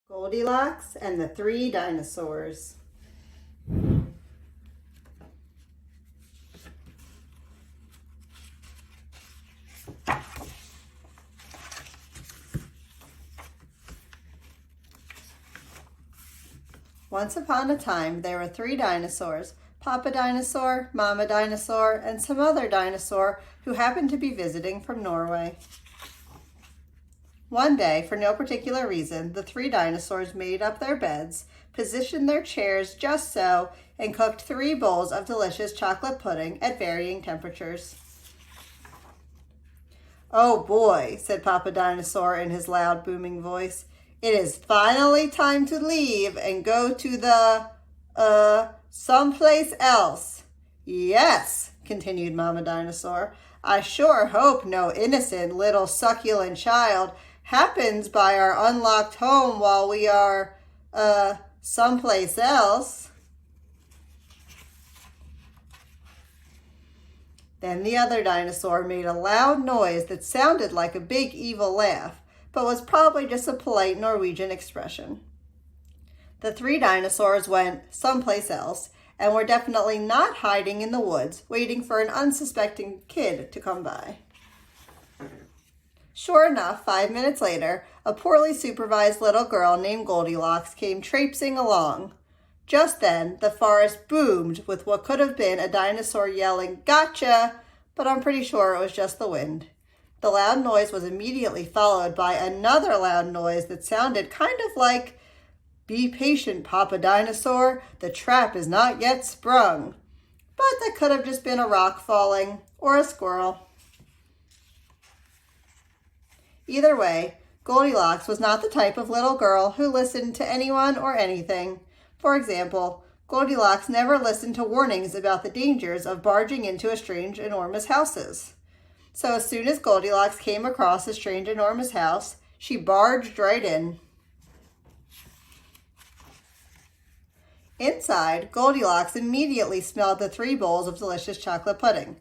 Goldilocks and the Three Dinosaurs. Once upon a time, there were three dinosaurs, Papa Dinosaur, Mama Dinosaur, and some other dinosaur who happened to be visiting from Norway. One day, for no particular reason, the three dinosaurs made up their beds, positioned their chairs just so, and cooked 3 bowls of delicious chocolate pudding at varying temperatures. "Oh boy," said Papa Dinosaur in his loud, booming voice. "It is finally time to leave and go to someplace else." "Yes," continued Mama Dinosaur. "I sure hope no innocent little succulent child happens by our unlocked home while we are, someplace else." Then the other dinosaur made a loud noise that sounded like a big evil laugh, but was probably just a polite Norwegian expression. The three dinosaurs went someplace else and were definitely not hiding in the woods, waiting for an unsuspecting kid to come by. Sure enough, 5 minutes later, a poorly supervised little girl named Goldilocks came traipsing along. Just then, the forest boomed with what could have been a dinosaur yelling, "Gotcha!" but I'm pretty sure it was just the wind. The loud noise was immediately followed by another loud noise that sounded kind of like, "Be patient, Papa Dinosaur, the trap is not yet sprung." But that could have just been a rock falling or a squirrel. Either way, Goldilocks was not the type of little girl who listened to anyone or anything. For example, Goldilocks never listened to warnings about the dangers of barging into a strange, enormous houses. So as soon as Goldilocks came across a strange, enormous house, she barged right in. Inside, Goldilocks immediately smelled the 3 bowls of delicious chocolate pudding.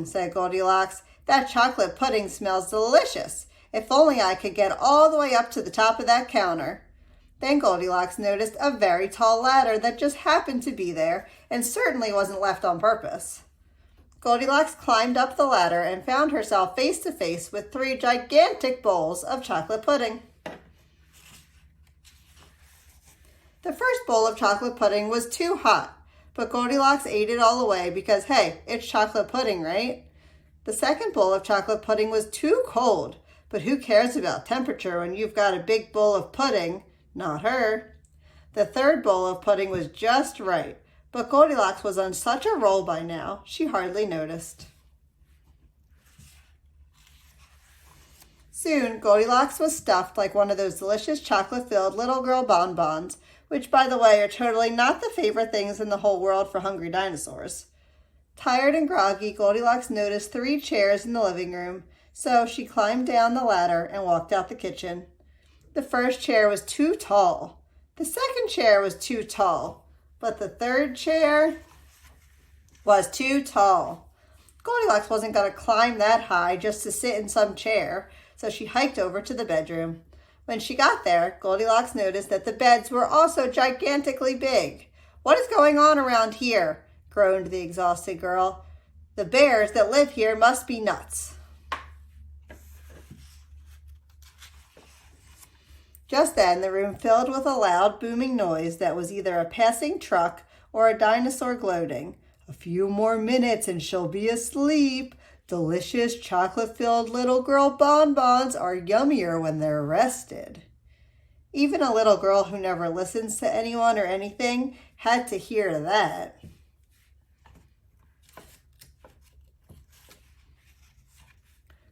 Said Goldilocks, "that chocolate pudding smells delicious. If only I could get all the way up to the top of that counter." Then Goldilocks noticed a very tall ladder that just happened to be there and certainly wasn't left on purpose. Goldilocks climbed up the ladder and found herself face to face with 3 gigantic bowls of chocolate pudding. The first bowl of chocolate pudding was too hot, but Goldilocks ate it all away because, hey, it's chocolate pudding, right? The second bowl of chocolate pudding was too cold, but who cares about temperature when you've got a big bowl of pudding? Not her. The third bowl of pudding was just right, but Goldilocks was on such a roll by now, she hardly noticed. Soon, Goldilocks was stuffed like one of those delicious chocolate-filled little girl bonbons, which, by the way, are totally not the favorite things in the whole world for hungry dinosaurs. Tired and groggy, Goldilocks noticed 3 chairs in the living room, so she climbed down the ladder and walked out the kitchen. The first chair was too tall. The second chair was too tall, but the third chair was too tall. Goldilocks wasn't going to climb that high just to sit in some chair, so she hiked over to the bedroom. When she got there, Goldilocks noticed that the beds were also gigantically big. "What is going on around here?" groaned the exhausted girl. "The bears that live here must be nuts." Just then, the room filled with a loud, booming noise that was either a passing truck or a dinosaur gloating. "A few more minutes and she'll be asleep. Delicious chocolate-filled little girl bonbons are yummier when they're rested." Even a little girl who never listens to anyone or anything had to hear that.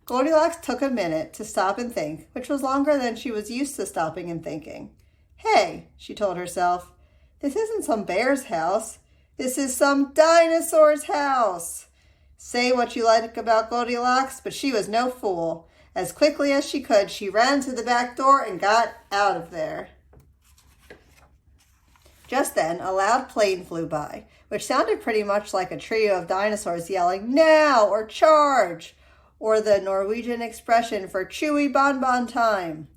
Goldilocks took a minute to stop and think, which was longer than she was used to stopping and thinking. "Hey," she told herself, "this isn't some bear's house. This is some dinosaur's house." Say what you like about Goldilocks, but she was no fool. As quickly as she could, she ran to the back door and got out of there. Just then, a loud plane flew by, which sounded pretty much like a trio of dinosaurs yelling, "Now!" or "Charge!" or the Norwegian expression for chewy bonbon time.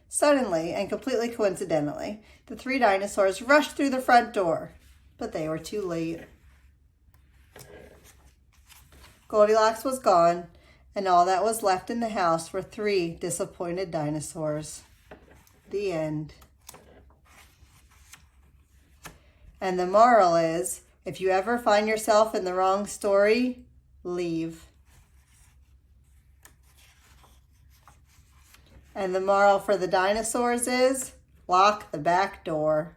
Suddenly, and completely coincidentally, the three dinosaurs rushed through the front door, but they were too late. Goldilocks was gone, and all that was left in the house were three disappointed dinosaurs. The end. And the moral is, if you ever find yourself in the wrong story, leave. And the moral for the dinosaurs is, lock the back door.